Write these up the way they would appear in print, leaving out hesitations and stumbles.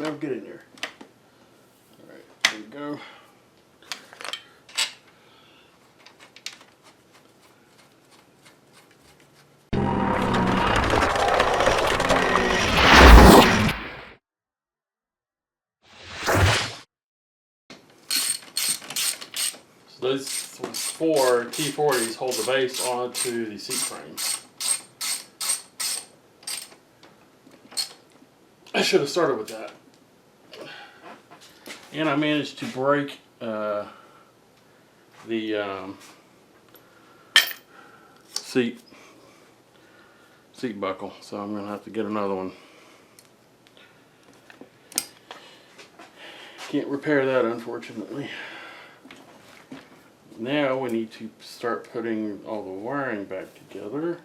Now get in there. Alright, there we go. So those 4 T40s hold the base onto the seat frame. I should have started with that. And I managed to break the seat buckle, so I'm going to have to get another one. Can't repair that, unfortunately. Now we need to start putting all the wiring back together.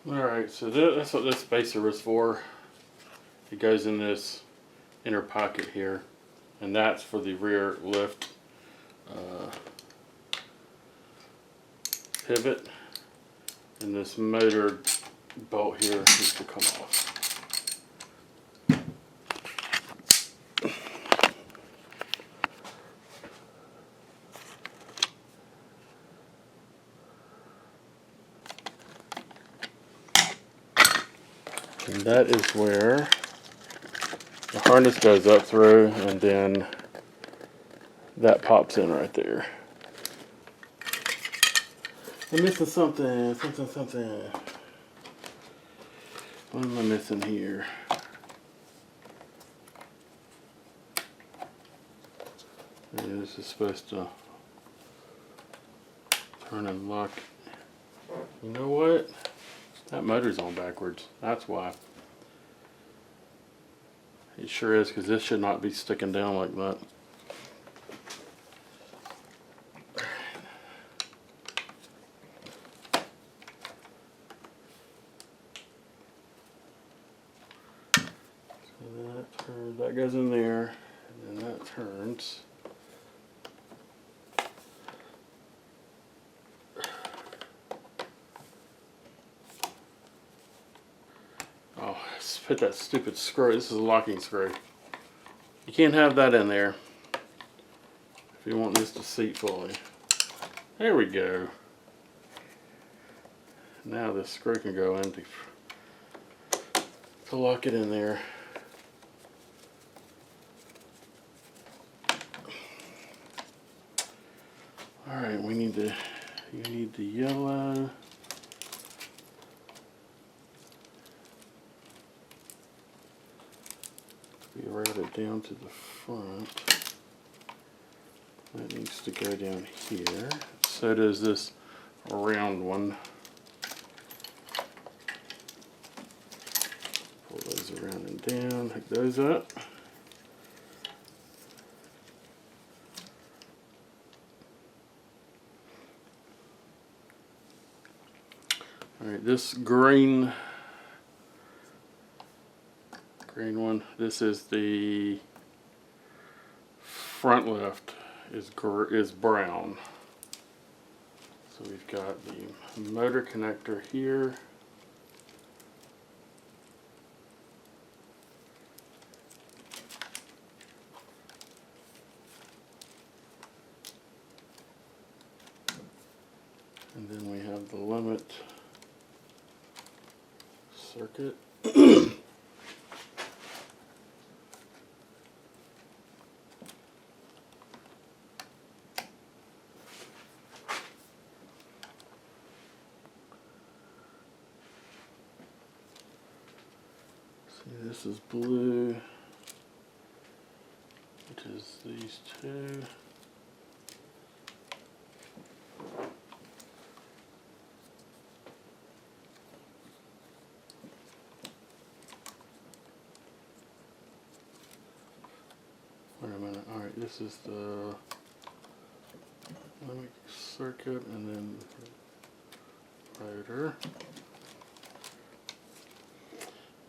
Alright, so that's what this spacer is for. It goes in this inner pocket here, and that's for the rear lift pivot, and this motor bolt here needs to come off. And that is where the harness goes up through, and then that pops in right there. I'm missing something. What am I missing here? This is supposed to turn and lock. You know what? That motor's on backwards. That's why. It sure is, because this should not be sticking down like that. So that goes in there, and then that turns. Oh, put that stupid screw. This is a locking screw. You can't have that in there if you want this to seat fully. There we go. Now this screw can go in to lock it in there. Alright, you need the yellow. We route it down to the front. That needs to go down here. So does this round one. Pull those around and down, hook those up. Alright, this green one, this is the front lift is brown. So we've got the motor connector here. And then we have the limit circuit. See, this is blue, which is these two. Wait a minute. Alright, this is the limit circuit, and then rotor.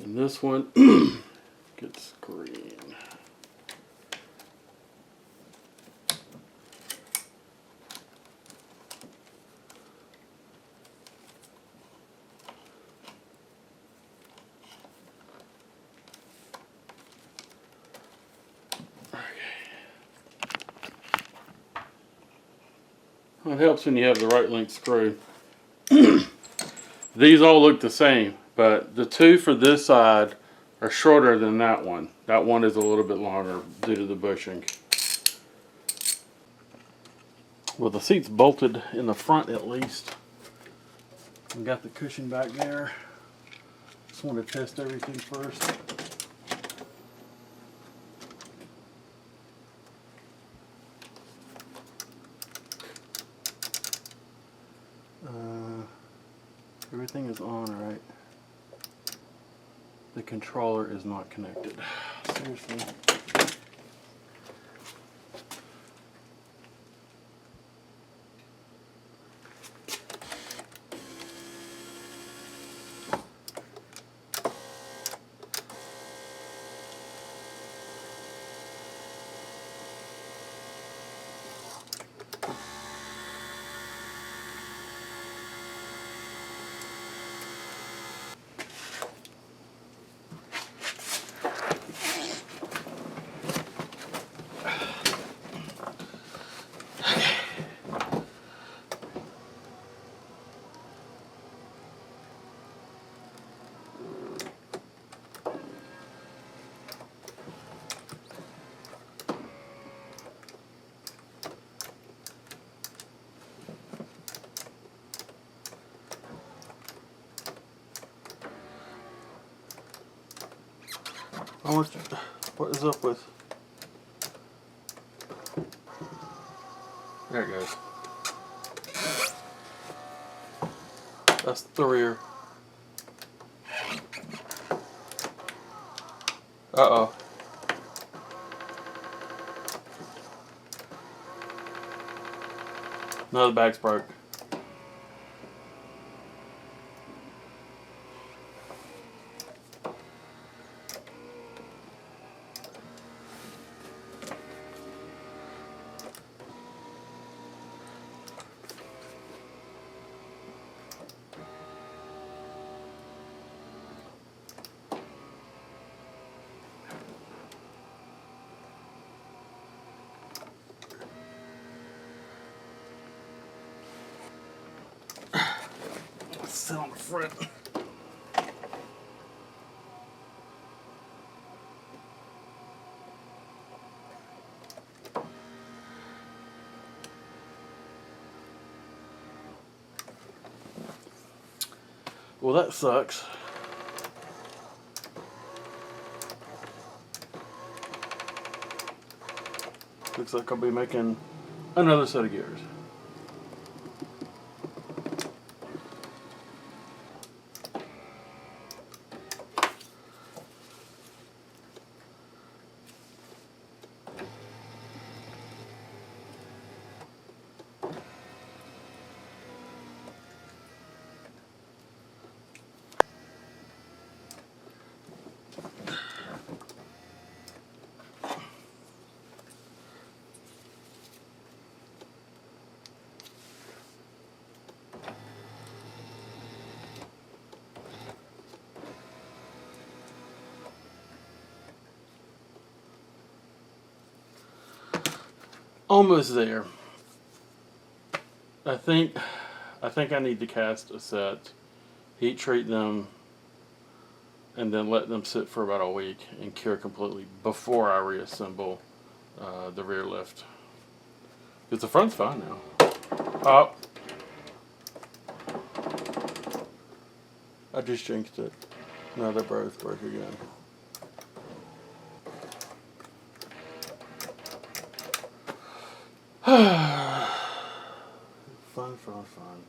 And this one gets green. Well, it helps when you have the right length screw. These all look the same, but the two for this side are shorter than that one. That one is a little bit longer due to the bushing. Well, the seat's bolted in the front at least. We got the cushion back there. Just want to test everything first. Everything is on, right? The controller is not connected. Seriously. What is up with? There it goes. That's the rear. Uh-oh. No, the bag's broke. Let's sit on the front. Well, that sucks. Looks like I'll be making another set of gears. Almost there. I think I need to cast a set, heat treat them, and then let them sit for about a week and cure completely before I reassemble the rear lift. Because the front's fine now. Oh. I just jinxed it. No, they're both broke again. Fun.